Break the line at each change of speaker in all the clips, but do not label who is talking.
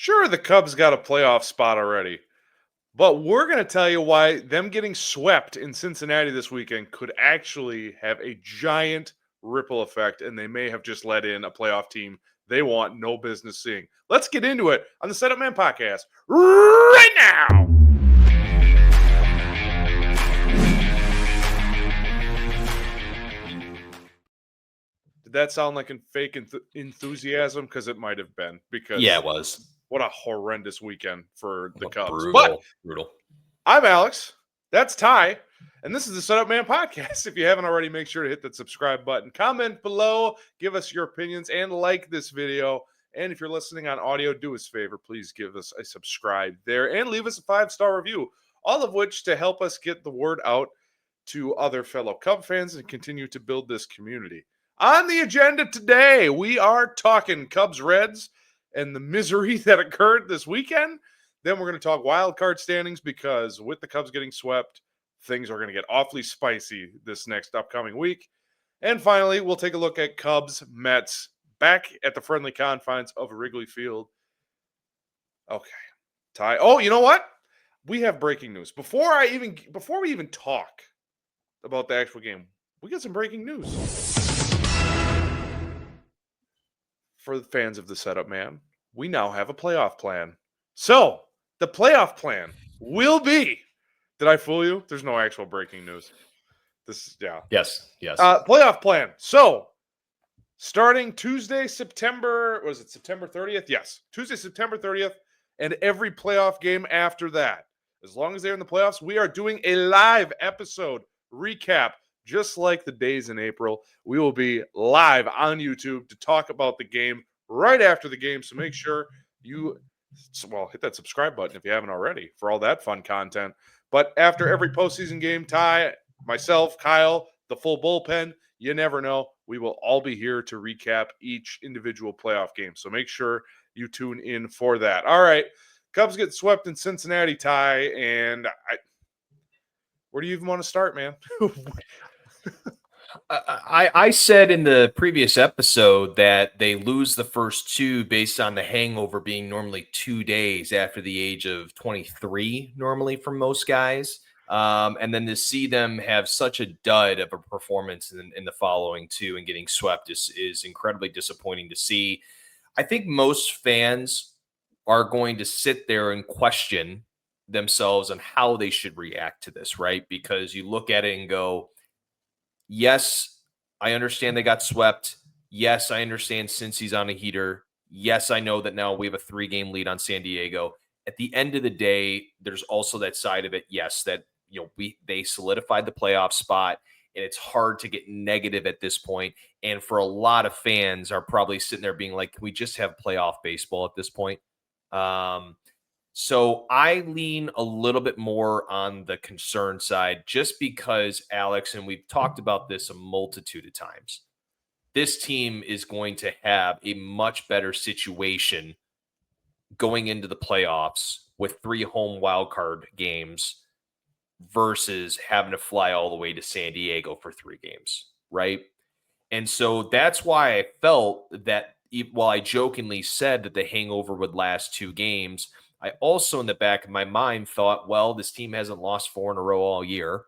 Sure, the Cubs got a playoff spot already, but we're going to tell you why them getting swept in Cincinnati this weekend could actually have a giant ripple effect, and they may have just let in a playoff team they want no business seeing. Let's get into it on the Setup Man podcast right now. Did that sound like fake enthusiasm? Because it might have been. Because
yeah, it was.
What a horrendous weekend for the Cubs.
Brutal.
I'm Alex. That's Ty. And this is the Setup Man podcast. If you haven't already, make sure to hit that subscribe button. Comment below. Give us your opinions and like this video. And if you're listening on audio, do us a favor. Please give us a subscribe there and leave us a 5-star review. All of which to help us get the word out to other fellow Cub fans and continue to build this community. On the agenda today, we are talking Cubs-Reds and the misery that occurred this weekend. Then we're going to talk wild card standings because with the Cubs getting swept, things are going to get awfully spicy this next upcoming week. And finally, we'll take a look at Cubs-Mets back at the friendly confines of Wrigley Field. Okay. Ty. Oh, you know what? We have breaking news. Before we even talk about the actual game, we got some breaking news. For the fans of the Setup Man, we now have a playoff plan. So, the playoff plan will be, did I fool you? There's no actual breaking news.
Yes.
Playoff plan. So, starting Tuesday, September 30th? Yes. Tuesday, September 30th, and every playoff game after that. As long as they're in the playoffs, we are doing a live episode recap. Just like the days in April, we will be live on YouTube to talk about the game right after the game. So make sure you, hit that subscribe button if you haven't already for all that fun content. But after every postseason game, Ty, myself, Kyle, the full bullpen, you never know. We will all be here to recap each individual playoff game. So make sure you tune in for that. All right. Cubs get swept in Cincinnati, Ty, and where do you even want to start, man?
I said in the previous episode that they lose the first two based on the hangover being normally 2 days after the age of 23, normally for most guys. And then to see them have such a dud of a performance in the following two and getting swept is incredibly disappointing to see. I think most fans are going to sit there and question themselves on how they should react to this, right? Because you look at it and go, yes, I understand they got swept. Yes, I understand Cincy's on a heater. Yes, I know that now we have a 3-game lead on San Diego. At the end of the day, there's also that side of it. Yes, that they solidified the playoff spot, and it's hard to get negative at this point. And for a lot of fans are probably sitting there being like, can we just have playoff baseball at this point? So I lean a little bit more on the concern side just because, Alex, and we've talked about this a multitude of times, this team is going to have a much better situation going into the playoffs with 3 home wildcard games versus having to fly all the way to San Diego for 3 games, right? And so that's why I felt that while I jokingly said that the hangover would last 2 games, I also, in the back of my mind, thought, well, this team hasn't lost 4 in a row all year.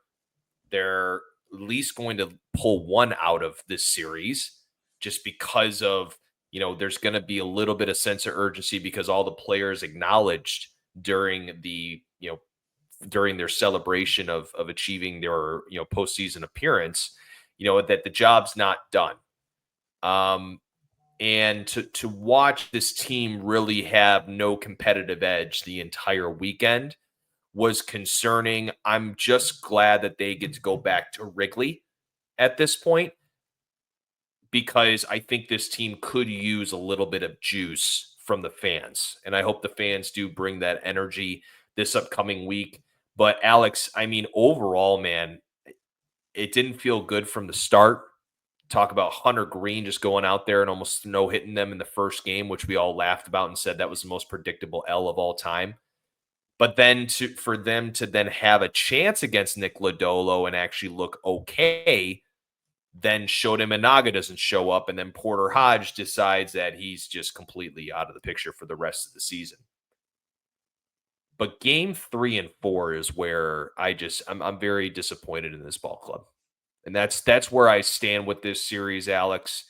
They're at least going to pull 1 out of this series just because of, there's going to be a little bit of sense of urgency because all the players acknowledged during their celebration of achieving their, postseason appearance, that the job's not done. And to watch this team really have no competitive edge the entire weekend was concerning. I'm just glad that they get to go back to Wrigley at this point because I think this team could use a little bit of juice from the fans. And I hope the fans do bring that energy this upcoming week. But Alex, I mean, overall, man, it didn't feel good from the start. Talk about Hunter Green just going out there and almost no-hitting them in the first game, which we all laughed about and said that was the most predictable L of all time. But then for them to then have a chance against Nick Lodolo and actually look okay Then Shota Imanaga doesn't show up, and then Porter Hodge decides that he's just completely out of the picture for the rest of the season. But game 3 and 4 is where I'm very disappointed in this ball club. And that's where I stand with this series, Alex.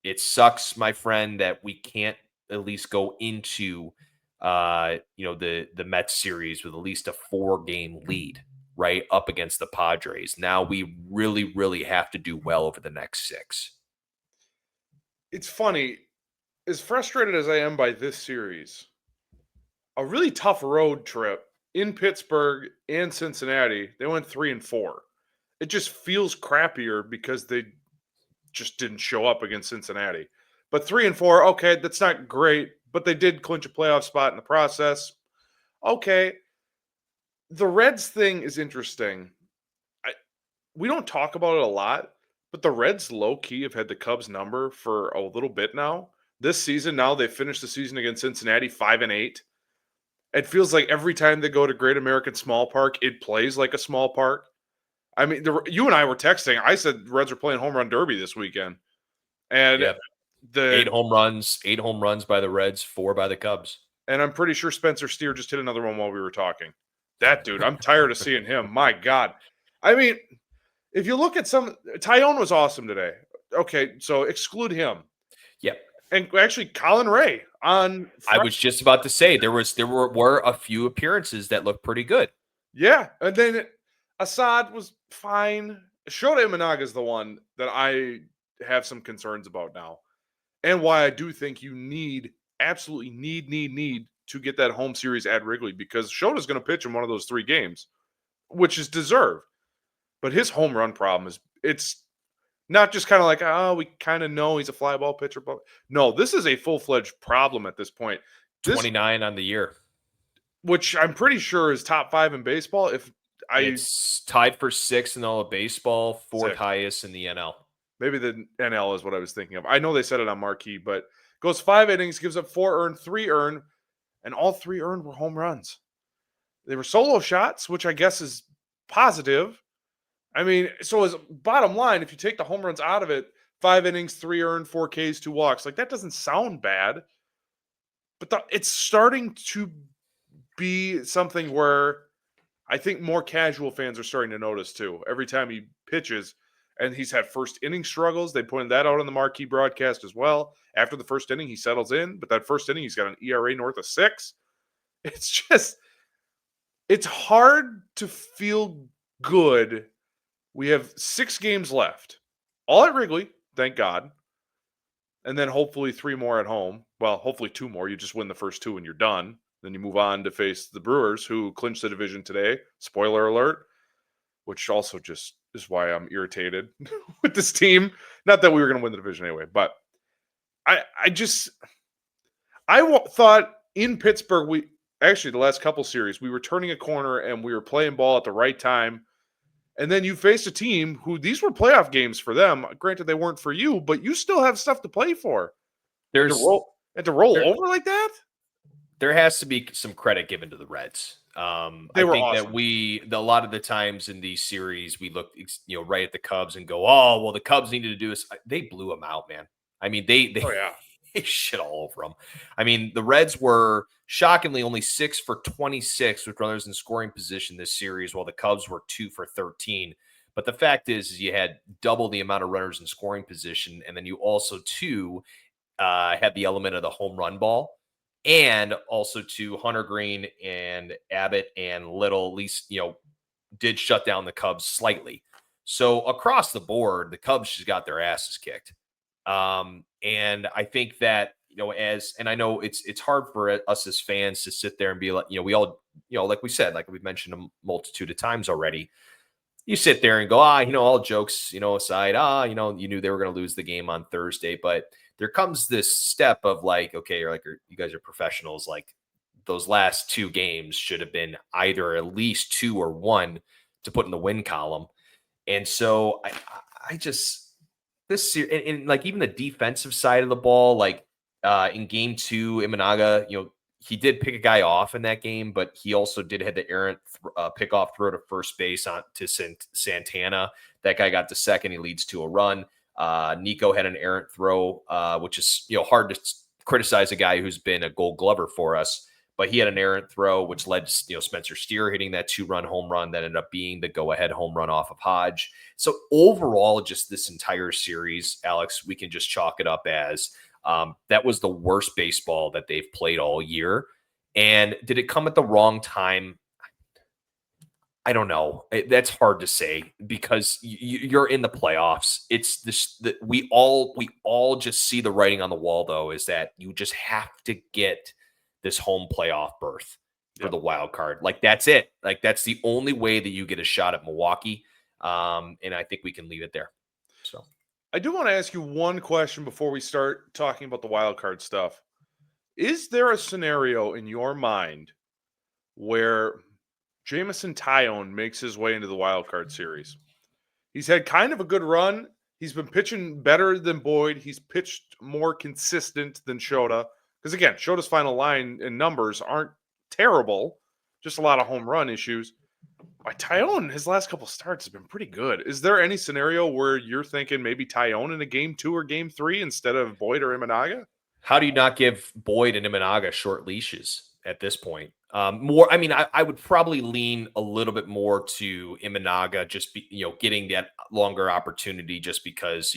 It sucks, my friend, that we can't at least go into the Mets series with at least a 4-game lead, right, up against the Padres. Now we really, really have to do well over the next 6.
It's funny, as frustrated as I am by this series, a really tough road trip in Pittsburgh and Cincinnati. They went 3 and 4. It just feels crappier because they just didn't show up against Cincinnati. But 3 and 4, okay, that's not great, but they did clinch a playoff spot in the process. Okay. The Reds thing is interesting. We don't talk about it a lot, but the Reds low key have had the Cubs number for a little bit now. This season, now they finished the season against Cincinnati 5 and 8. It feels like every time they go to Great American Small Park, it plays like a small park. I mean, you and I were texting. I said Reds are playing home run derby this weekend, and
Yeah. 8 home runs by the Reds, 4 by the Cubs.
And I'm pretty sure Spencer Steer just hit another one while we were talking. That dude, I'm tired of seeing him. My God. I mean, if you look at Tyone was awesome today. Okay, so exclude him.
Yeah.
And actually, Colin Ray on
I was just about to say there were a few appearances that looked pretty good.
Yeah, and then Assad was fine. Shota Imanaga is the one that I have some concerns about now, and why I do think you absolutely need to get that home series at Wrigley, because Shota's going to pitch in one of those 3 games, which is deserved. But his home run problem it's not just kind of like, oh, we kind of know he's a fly ball pitcher. But no, this is a full-fledged problem at this point.
29 on the year.
Which I'm pretty sure is top 5 in baseball.
It's tied for 6th in all of baseball, 4th
6th.
highest in the NL.
Maybe the NL is what I was thinking of. I know they said it on Marquee, but goes 5 innings, gives up 4 earned, 3 earned, and all 3 earned were home runs. They were solo shots, which I guess is positive. I mean, so as bottom line, if you take the home runs out of it, 5 innings, 3 earned, 4 Ks, 2 walks, like that doesn't sound bad. But it's starting to be something where I think more casual fans are starting to notice too. Every time he pitches, and he's had first inning struggles, they pointed that out on the Marquee broadcast as well. After the first inning, he settles in, but that first inning, he's got an ERA north of 6. It's hard to feel good. We have 6 games left, all at Wrigley, thank God. And then hopefully 3 more at home. Well, hopefully 2 more. You just win the first 2 and you're done. Then you move on to face the Brewers, who clinched the division today. Spoiler alert. Which also just is why I'm irritated with this team. Not that we were going to win the division anyway, but I thought in Pittsburgh, the last couple series, we were turning a corner and we were playing ball at the right time. And then you faced a team who, these were playoff games for them. Granted, they weren't for you, but you still have stuff to play for. And to roll over like that?
There has to be some credit given to the Reds. I think awesome. That a lot of the times in these series, we look, right at the Cubs and go, oh, well, the Cubs needed to do this. They blew them out, man. I mean, they shit all over them. I mean, the Reds were shockingly only 6 for 26 with runners in scoring position this series, while the Cubs were 2 for 13. But the fact is you had double the amount of runners in scoring position, and then you also, too, had the element of the home run ball. And also to Hunter Green and Abbott and Little, at least, did shut down the Cubs slightly. So across the board, the Cubs just got their asses kicked. And I think that, and I know it's hard for us as fans to sit there and be like, we all, like we said, like we've mentioned a multitude of times already, you sit there and go, all jokes, aside, you knew they were going to lose the game on Thursday, but there comes this step of like, okay, you guys are professionals. Like those last 2 games should have been either at least 2 or 1 to put in the win column. And so I just, this and like even the defensive side of the ball, like in game 2, Imanaga, he did pick a guy off in that game, but he also did have the errant pickoff throw to first base on to Santana. That guy got to second. He leads to a run. Nico had an errant throw, which is hard to criticize a guy who's been a Gold Glover for us. But he had an errant throw, which led to Spencer Steer hitting that 2-run home run that ended up being the go-ahead home run off of Hodge. So overall, just this entire series, Alex, we can just chalk it up as that was the worst baseball that they've played all year. And did it come at the wrong time? I don't know. That's hard to say because you're in the playoffs. It's this that we all just see the writing on the wall, though, is that you just have to get this home playoff berth for the wild card. Like that's it. Like that's the only way that you get a shot at Milwaukee. And I think we can leave it there. So
I do want to ask you one question before we start talking about the wild card stuff. Is there a scenario in your mind where Jameson Taillon makes his way into the wild card series? He's had kind of a good run. He's been pitching better than Boyd. He's pitched more consistent than Shota. Because again, Shota's final line and numbers aren't terrible, just a lot of home run issues. Taillon, his last couple starts have been pretty good. Is there any scenario where you're thinking maybe Taillon in a game 2 or game 3 instead of Boyd or Imanaga?
How do you not give Boyd and Imanaga short leashes at this point? I would probably lean a little bit more to Imanaga, just getting that longer opportunity, just because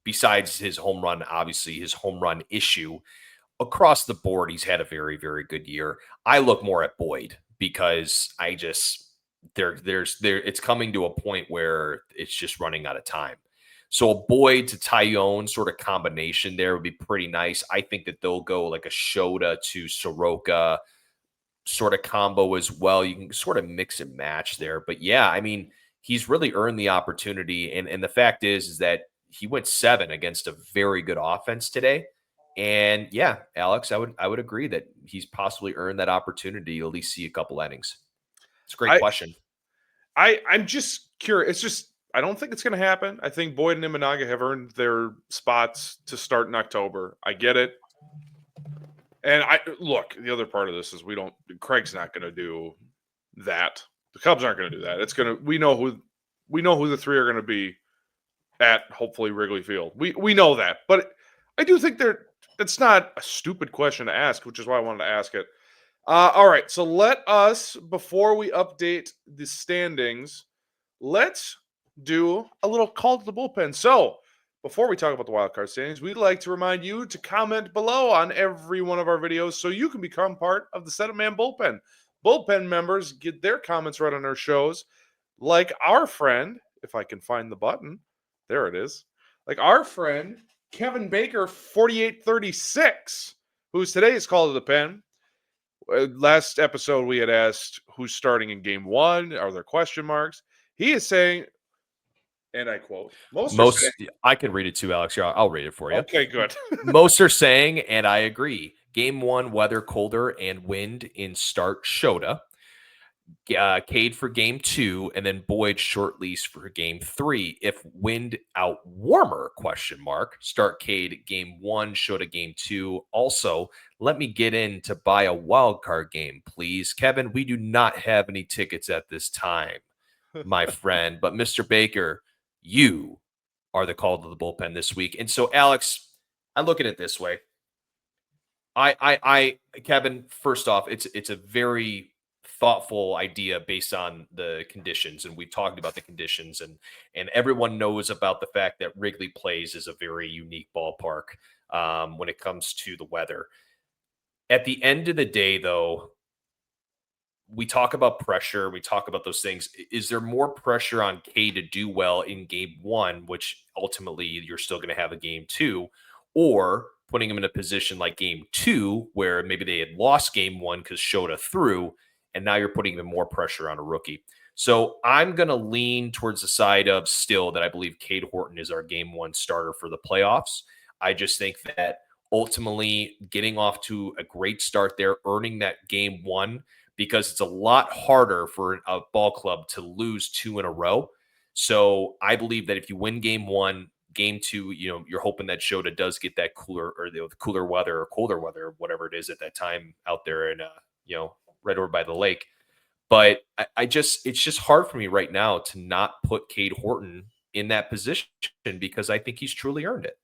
besides his home run, obviously his home run issue across the board, he's had a very, very good year. I look more at Boyd because I just it's coming to a point where it's just running out of time. So a Boyd to Taillon sort of combination there would be pretty nice. I think that they'll go like a Shota to Soroka sort of combo as well. You can sort of mix and match there. But yeah, I mean, he's really earned the opportunity. And the fact is that he went 7 against a very good offense today. And yeah, Alex, I would agree that he's possibly earned that opportunity to at least see a couple innings. It's a great question.
I'm just curious. It's just I don't think it's going to happen. I think Boyd and Imanaga have earned their spots to start in October. I get it. And look, the other part of this is Craig's not going to do that. The Cubs aren't going to do that. We know who the three are going to be at hopefully Wrigley Field. We know that. But I do think it's not a stupid question to ask, which is why I wanted to ask it. All right, so let us, before we update the standings, let's do a little call to the bullpen. So, before we talk about the wildcard standings, we'd like to remind you to comment below on every one of our videos so you can become part of the Setup Man Bullpen. Bullpen members get their comments right on our shows, like our friend, if I can find the button, there it is, like our friend, Kevin Baker, 4836, who's today's call to the pen. Last episode, we had asked who's starting in game 1. Are there question marks? He is saying, and I quote,
I can read it too, Alex. I'll read it for you.
Okay, good.
Most are saying, and I agree, game 1, weather colder and wind in start Shota. Cade for game 2, and then Boyd short lease for game 3. If wind out warmer, question mark, start Cade game 1, Shota game 2. Also, let me get in to buy a wild card game, please. Kevin, we do not have any tickets at this time, my friend. But Mr. Baker, you are the call to the bullpen this week. And so, Alex, I look at it this way. Kevin, first off, it's a very thoughtful idea based on the conditions, and we've talked about the conditions, and everyone knows about the fact that Wrigley Place is a very unique ballpark when it comes to the weather. At the end of the day, though, we talk about pressure, we talk about those things. Is there more pressure on K to do well in game 1, which ultimately you're still going to have a game 2, or putting him in a position like game 2 where maybe they had lost game 1 because Shota threw, and now you're putting even more pressure on a rookie? So I'm going to lean towards the side of still that I believe Cade Horton is our game 1 starter for the playoffs. I just think that ultimately getting off to a great start there, earning that game 1, because it's a lot harder for a ball club to lose 2 in a row. So I believe that if you win game 1, game 2, you're hoping that Shota does get that cooler or the cooler weather or colder weather, whatever it is at that time out there in, right over by the lake. But it's just hard for me right now to not put Cade Horton in that position because I think he's truly earned it.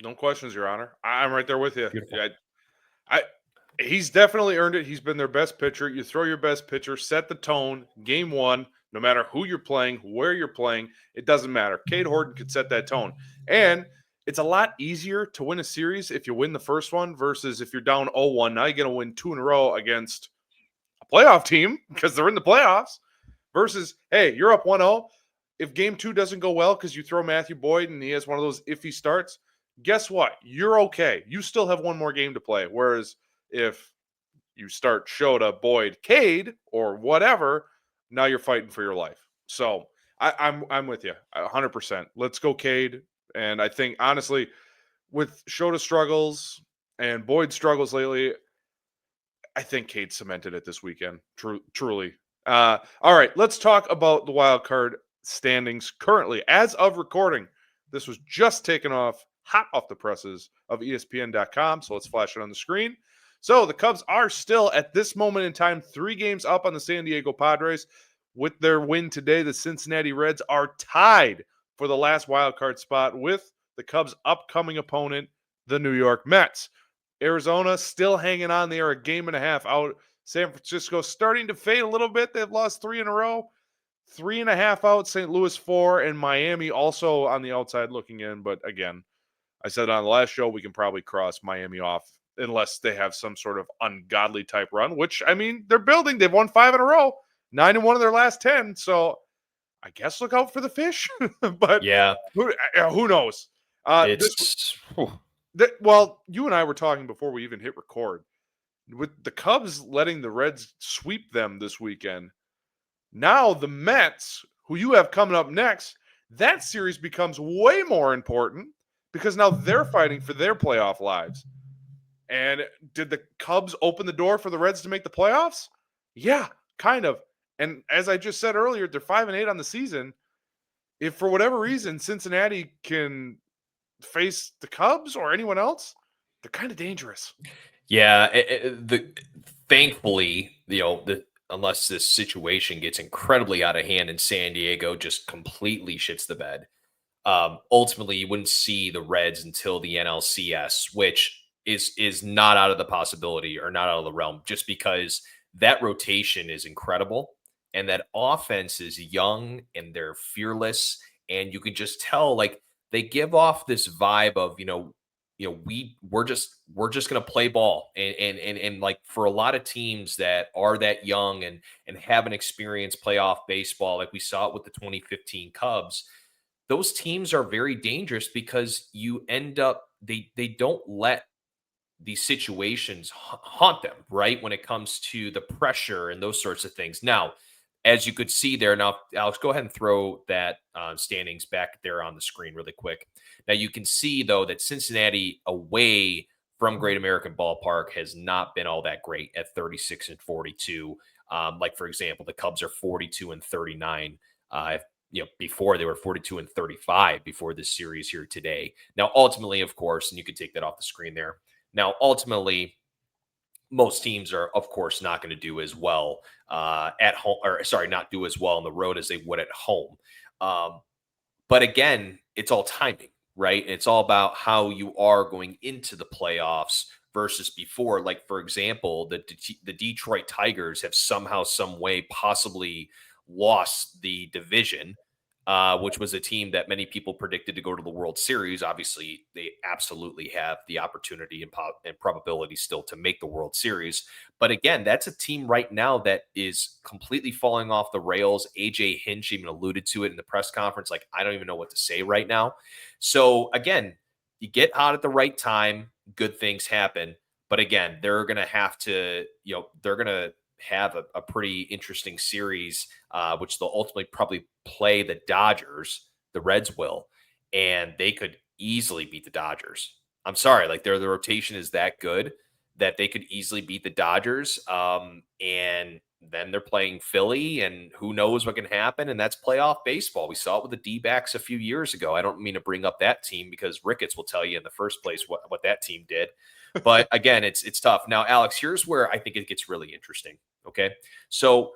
No questions, Your Honor. I'm right there with you.
Beautiful.
Yeah, I he's definitely earned it. He's been their best pitcher. You throw your best pitcher, set the tone. Game 1, no matter who you're playing, where you're playing, it doesn't matter. Cade Horton could set that tone, and it's a lot easier to win a series if you win the first one versus if you're down 0-1. Now you're going to win 2 in a row against a playoff team because they're in the playoffs. Versus, hey, you're up 1-0. If game 2 doesn't go well because you throw Matthew Boyd and he has one of those iffy starts, guess what? You're okay. You still have one more game to play. Whereas if you start Shota, Boyd, Cade, or whatever, now you're fighting for your life. So I'm with you 100%. Let's go Cade. And I think honestly, with Shota struggles and Boyd struggles lately, I think Cade cemented it this weekend. Truly. All right, let's talk about the wild card standings currently as of recording. This was just taken off hot off the presses of ESPN.com. So let's flash it on the screen. So the Cubs are still at this moment in time 3 games up on the San Diego Padres. With their win today, the Cincinnati Reds are tied for the last wild card spot with the Cubs' upcoming opponent, the New York Mets. Arizona still hanging on. They are a game and a half out. San Francisco starting to fade a little bit. They've lost 3 in a row. 3.5 out. St. Louis 4, and Miami also on the outside looking in. But again, I said on the last show, we can probably cross Miami off unless they have some sort of ungodly type run, which, I mean, they're building. They've won 5 in a row, 9-1 of their last 10. So I guess look out for the fish. But
Yeah,
who knows?
it's
Well, you and I were talking before we even hit record. With the Cubs letting the Reds sweep them this weekend, now the Mets, who you have coming up next, that series becomes way more important because now they're fighting for their playoff lives. And did the Cubs open the door for the Reds to make the playoffs? Yeah, kind of. And as I just said earlier, they're 5-8 on the season. If for whatever reason Cincinnati can face the Cubs or anyone else, they're kind of dangerous.
Yeah, thankfully, unless this situation gets incredibly out of hand and San Diego just completely shits the bed, ultimately you wouldn't see the Reds until the NLCS, which is not out of the possibility or not out of the realm, just because that rotation is incredible and that offense is young and they're fearless, and you can just tell like they give off this vibe of we're just gonna play ball, and like for a lot of teams that are that young and haven't experienced playoff baseball, like we saw it with the 2015 Cubs, those teams are very dangerous because you end up they don't let these situations haunt them, right? When it comes to the pressure and those sorts of things. Now, as you could see there, now, Alex, go ahead and throw that standings back there on the screen really quick. Now, you can see, though, that Cincinnati away from Great American Ballpark has not been all that great at 36-42. Like, for example, the Cubs are 42-39. Before they were 42-35 before this series here today. Now, ultimately, of course, and you could take that off the screen there. Now, ultimately, most teams are, of course, not going to do as well at home, or sorry, not do as well on the road as they would at home. But again, it's all timing, right? It's all about how you are going into the playoffs versus before. Like, for example, the Detroit Tigers have somehow, some way, possibly lost the division, which was a team that many people predicted to go to the World Series. Obviously, they absolutely have the opportunity and probability still to make the World Series. But again, that's a team right now that is completely falling off the rails. AJ Hinch even alluded to it in the press conference. Like, I don't even know what to say right now. So again, you get hot at the right time, good things happen. But again, they're going to have to, they're going to have a pretty interesting series, which they'll ultimately probably play the Dodgers. The Reds will, and they could easily beat the Dodgers. I'm sorry, like the rotation is that good that they could easily beat the Dodgers. And then they're playing Philly, and who knows what can happen. And that's playoff baseball. We saw it with the D-backs a few years ago. I don't mean to bring up that team because Ricketts will tell you in the first place what that team did. But again, it's tough. Now, Alex, here's where I think it gets really interesting. Okay. So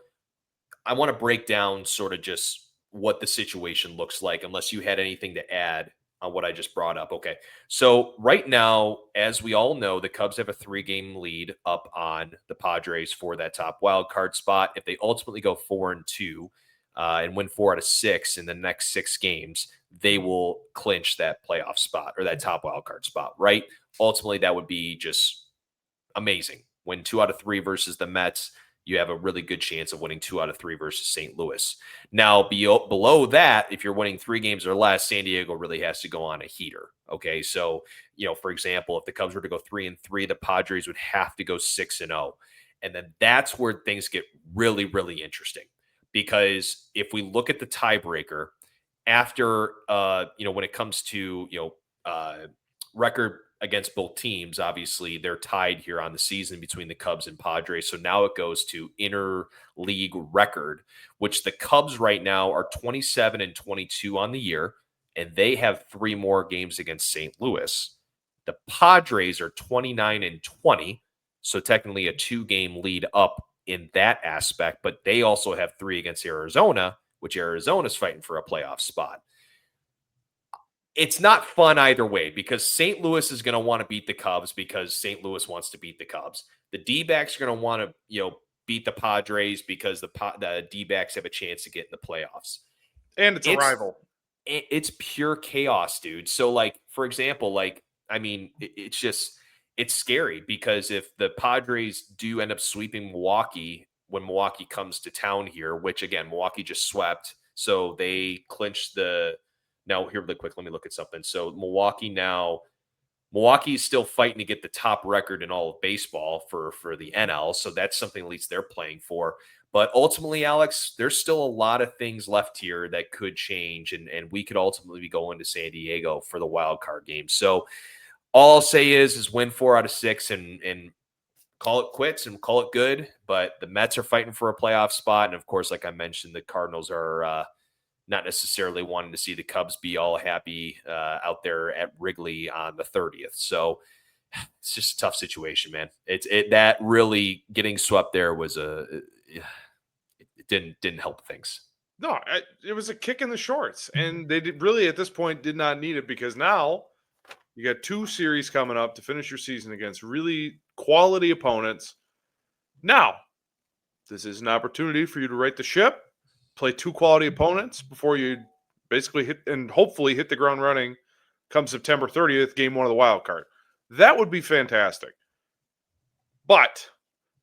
I want to break down sort of just what the situation looks like, unless you had anything to add on what I just brought up. Okay. So, right now, as we all know, the Cubs have a 3-game lead up on the Padres for that top wild card spot. If they ultimately go 4-2 and win 4 out of 6 in the next 6 games, they will clinch that playoff spot or that top wild card spot, right? Ultimately, that would be just amazing. Win 2 out of 3 versus the Mets, you have a really good chance of winning 2 out of 3 versus St. Louis. Now, below that, if you're winning 3 games or less, San Diego really has to go on a heater. Okay. So, for example, if the Cubs were to go 3-3, the Padres would have to go 6-0. And then that's where things get really, really interesting. Because if we look at the tiebreaker after, when it comes to, record against both teams, obviously they're tied here on the season between the Cubs and Padres. So now it goes to interleague record, which the Cubs right now are 27-22 on the year, and they have 3 more games against St. Louis. The Padres are 29-20, so technically a 2-game lead up in that aspect, but they also have 3 against Arizona, which Arizona's fighting for a playoff spot. It's not fun either way because St. Louis is going to want to beat the Cubs because St. Louis wants to beat the Cubs. The D-backs are going to want to, beat the Padres because the D-backs have a chance to get in the playoffs.
And it's a rival.
It's pure chaos, dude. So, for example, it's scary because if the Padres do end up sweeping Milwaukee when Milwaukee comes to town here, which again, Milwaukee just swept, so they clinched now, here, really quick, let me look at something. So Milwaukee is still fighting to get the top record in all of baseball for the NL. So that's something at least they're playing for. But ultimately, Alex, there's still a lot of things left here that could change, and we could ultimately be going to San Diego for the wild card game. So all I'll say is win 4 out of 6 and call it quits and call it good. But the Mets are fighting for a playoff spot, and of course, like I mentioned, the Cardinals are not necessarily wanting to see the Cubs be all happy out there at Wrigley on the 30th. So it's just a tough situation, man. That really getting swept there was it didn't help things.
No, it was a kick in the shorts, and they really at this point did not need it because now you got 2 series coming up to finish your season against really quality opponents. Now, this is an opportunity for you to right the ship, play 2 quality opponents before you basically hit and hopefully hit the ground running come September 30th, game 1 of the wild card. That would be fantastic. But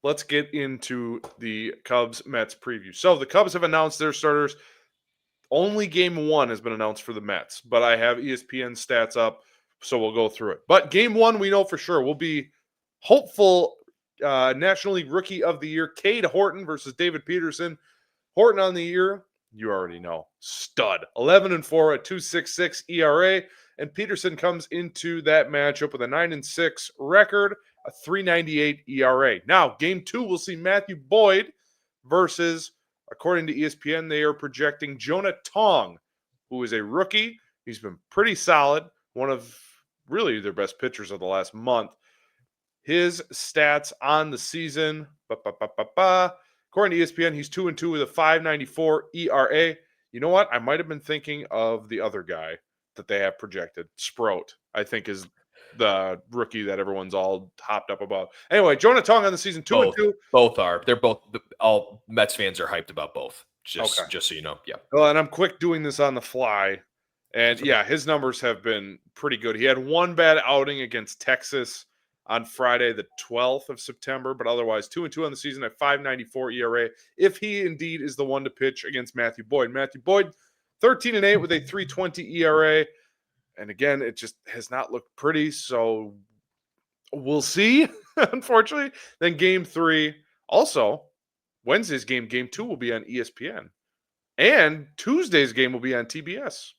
let's get into the Cubs Mets preview. So the Cubs have announced their starters. Only game 1 has been announced for the Mets, but I have ESPN stats up, so we'll go through it. But game 1, we know for sure, will be hopeful National League Rookie of the Year, Cade Horton versus David Peterson. Horton on the year, you already know, stud. 11-4, a 2.66 ERA, and Peterson comes into that matchup with a 9-6 record, a 3.98 ERA. Now, game 2, we'll see Matthew Boyd versus, according to ESPN, they are projecting Jonah Tong, who is a rookie. He's been pretty solid, one of really their best pitchers of the last month. His stats on the season, according to ESPN, he's 2-2 with a 5.94 ERA. You know what? I might have been thinking of the other guy that they have projected. Sproat, I think, is the rookie that everyone's all hopped up about. Anyway, Jonah Tong on the season, 2-2.
Both are. They're both. All Mets fans are hyped about both. Just
Okay.
so you know. Yeah.
Well, and I'm quick doing this on the fly. And yeah, his numbers have been pretty good. He had 1 bad outing against Texas on Friday, the 12th of September, but otherwise 2-2 on the season at 5.94 ERA. If he indeed is the one to pitch against Matthew Boyd. Matthew Boyd, 13-8 with a 3.20 ERA. And again, it just has not looked pretty. So we'll see, unfortunately. Then game 3, also Wednesday's game 2 will be on ESPN. And Tuesday's game will be on TBS.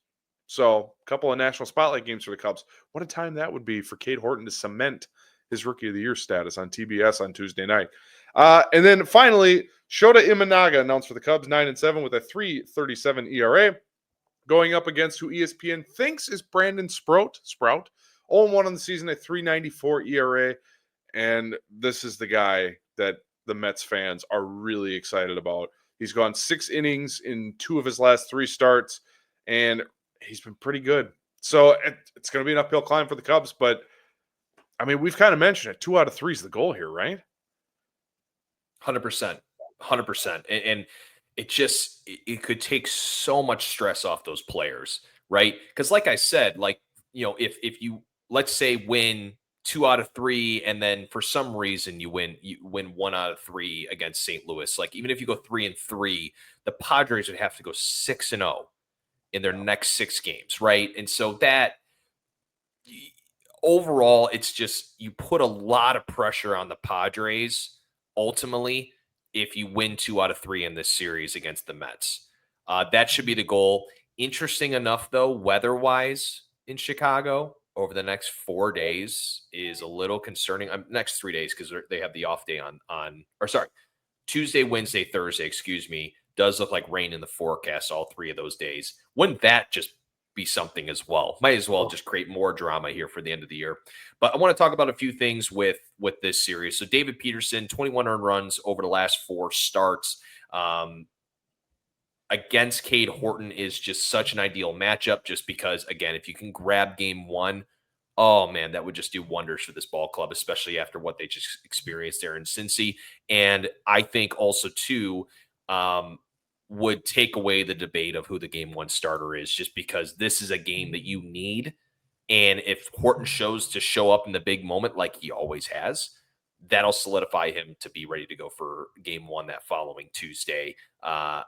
So a couple of national spotlight games for the Cubs. What a time that would be for Cade Horton to cement his Rookie of the Year status on TBS on Tuesday night. And then finally, Shota Imanaga announced for the Cubs, 9-7 with a 3.37 ERA, going up against who ESPN thinks is Brandon Sprout. 0-1 on the season at 3.94 ERA. And this is the guy that the Mets fans are really excited about. He's gone 6 innings in 2 of his last 3 starts, and he's been pretty good. So it's going to be an uphill climb for the Cubs, but I mean, we've kind of mentioned it. 2 out of 3 is the goal here, right?
100%. 100%. And it could take so much stress off those players, right? Because like I said, like, if you, let's say, win 2 out of 3, and then for some reason you win 1 out of 3 against St. Louis, like even if you go 3-3, the Padres would have to go 6-0 in their next 6 games, right? And so that overall, it's just, you put a lot of pressure on the Padres ultimately if you win 2 out of 3 in this series against the Mets. That should be the goal. Interesting enough, though, weather-wise in Chicago over the next 4 days is a little concerning. Next 3 days, because they have the off day Tuesday, Wednesday, Thursday, excuse me, does look like rain in the forecast all 3 of those days. Wouldn't that just be something as well? Might as well just create more drama here for the end of the year. But I want to talk about a few things with this series. So David Peterson, 21 earned runs over the last 4 starts. Against Cade Horton is just such an ideal matchup, just because, again, if you can grab game 1, oh man, that would just do wonders for this ball club, especially after what they just experienced there in Cincy. And I think also too, would take away the debate of who the game 1 starter is, just because this is a game that you need. And if Horton show up in the big moment like he always has, that'll solidify him to be ready to go for game 1 that following Tuesday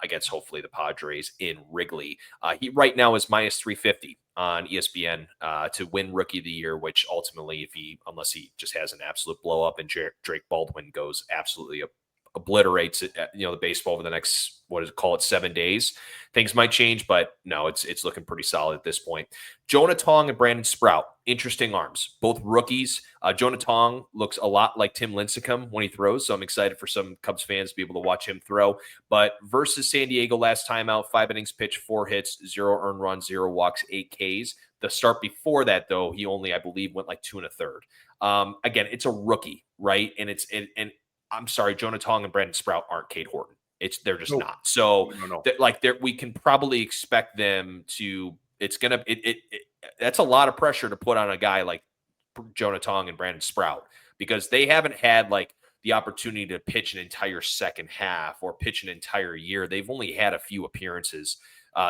against hopefully the Padres in Wrigley. He right now is minus 350 on ESPN to win Rookie of the Year, which ultimately, unless he just has an absolute blow up and Drake Baldwin goes absolutely obliterates it, the baseball over the next, 7 days, things might change, but no, it's looking pretty solid at this point. Jonah Tong and Brandon Sprout, interesting arms, both rookies. Jonah Tong looks a lot like Tim Lincecum when he throws, so I'm excited for some Cubs fans to be able to watch him throw. But versus San Diego last time out, 5 innings pitched, 4 hits, 0 earned runs, 0 walks, 8 Ks. The start before that, though, he only, I believe, went like 2 1/3. Again, it's a rookie, right? And I'm sorry, Jonah Tong and Brandon Sprout aren't Cade Horton. They're just not. So
No.
we can probably expect them to. That's a lot of pressure to put on a guy like Jonah Tong and Brandon Sprout, because they haven't had like the opportunity to pitch an entire second half or pitch an entire year. They've only had a few appearances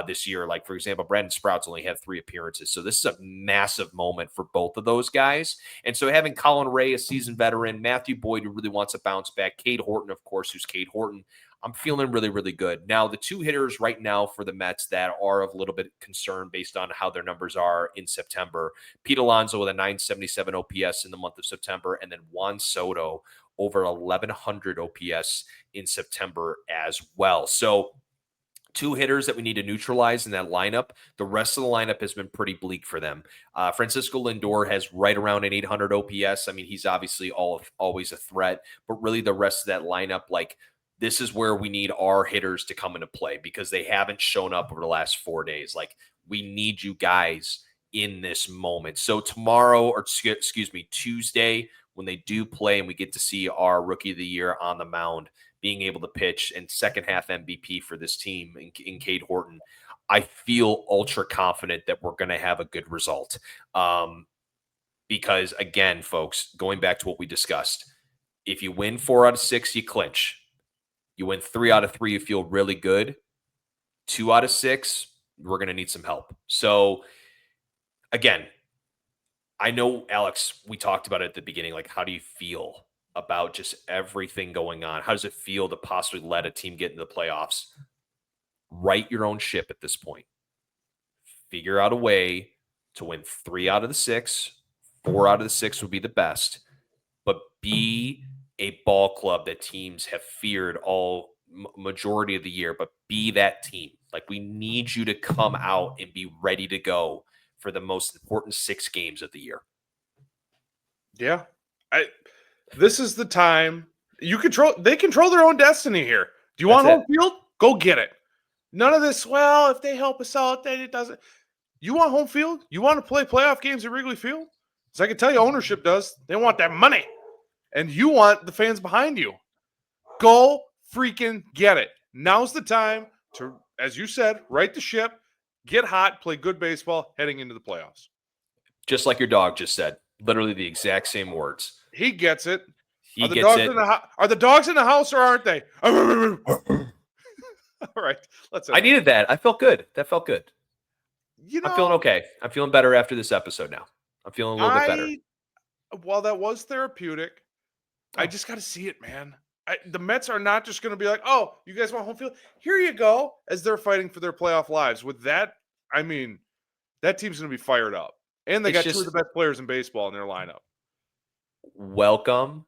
this year. Like, for example, Brandon Sprout's only had 3 appearances. So this is a massive moment for both of those guys. And so having Colin Ray, a seasoned veteran, Matthew Boyd, who really wants to bounce back, Cade Horton, of course, who's Cade Horton, I'm feeling really, really good. Now, the 2 hitters right now for the Mets that are of a little bit concerned based on how their numbers are in September, Pete Alonso with a 977 OPS in the month of September, and then Juan Soto over 1,100 OPS in September as well. So 2 hitters that we need to neutralize in that lineup. The rest of the lineup has been pretty bleak for them. Francisco Lindor has right around an 800 OPS. I mean, he's obviously always a threat, but really the rest of that lineup, like, this is where we need our hitters to come into play, because they haven't shown up over the last 4 days. Like, we need you guys in this moment. So tomorrow, or excuse me, Tuesday, when they do play and we get to see our Rookie of the Year on the mound, being able to pitch, and second half MVP for this team in Cade Horton, I feel ultra confident that we're going to have a good result. Because again, folks, going back to what we discussed, if you win 4 out of 6, you clinch. You win 3 out of 3, you feel really good. 2 out of 6, we're going to need some help. So again, I know, Alex, we talked about it at the beginning. Like, how do you feel about just everything going on? How does it feel to possibly let a team get into the playoffs? Right your own ship at this point. Figure out a way to win 3 out of the 6. 4 out of the 6 would be the best. But be a ball club that teams have feared all majority of the year, but be that team. Like, we need you to come out and be ready to go for the most important 6 games of the year.
Yeah. This is the time They control their own destiny here. Do you
That's
want home
it.
field? Go get it. None of this, well, if they help us out, then it doesn't. You want home field? You want to play playoff games at Wrigley Field? Because I can tell you ownership does. They want that money. And you want the fans behind you. Go freaking get it. Now's the time to, as you said, right the ship, get hot, play good baseball heading into the playoffs.
Just like your dog just said. Literally the exact same words.
He gets it.
He gets it.
Are the dogs in the house or aren't they? All right.
I needed that. I felt good. That felt good.
You know,
I'm feeling okay. I'm feeling better after this episode now. I'm feeling a little bit better.
While that was therapeutic, I just got to see it, man. The Mets are not just going to be like, oh, you guys want home field? Here you go, as they're fighting for their playoff lives. With that, I mean, that team's going to be fired up. And they got two of the best players in baseball in their lineup.
Welcome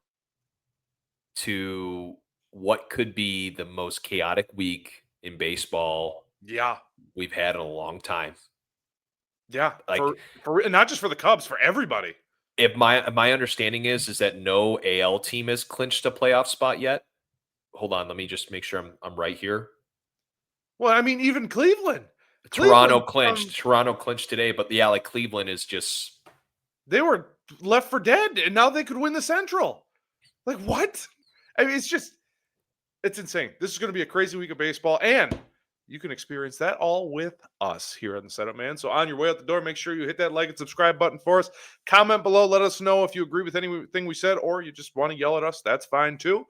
to what could be the most chaotic week in baseball we've had in a long time.
Yeah, for not just for the Cubs, for everybody.
If my understanding is that no AL team has clinched a playoff spot yet. Hold on, let me just make sure I'm right here.
Well, I mean, even Cleveland.
Toronto clinched. Toronto clinched today, but yeah, like Cleveland is just
they were left for dead, and now they could win the Central. Like what? I mean, it's insane. This is going to be a crazy week of baseball, and you can experience that all with us here on the Setup Man. So on your way out the door, make sure you hit that like and subscribe button for us. Comment below. Let us know if you agree with anything we said or you just want to yell at us. That's fine too.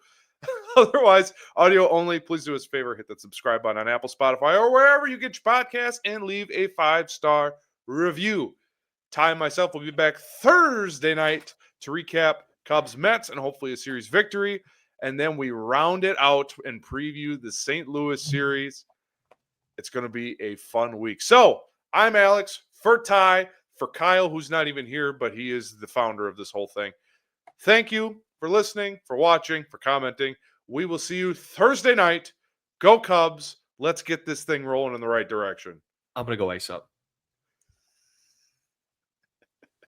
Otherwise, audio only. Please do us a favor. Hit that subscribe button on Apple, Spotify, or wherever you get your podcasts and leave a 5-star review. Ty and myself will be back Thursday night to recap Cubs Mets and hopefully a series victory. And then we round it out and preview the St. Louis series. It's going to be a fun week. So I'm Alex, for Ty, for Kyle, who's not even here, but he is the founder of this whole thing. Thank you for listening, for watching, for commenting. We will see you Thursday night. Go Cubs. Let's get this thing rolling in the right direction.
I'm going to go ice up.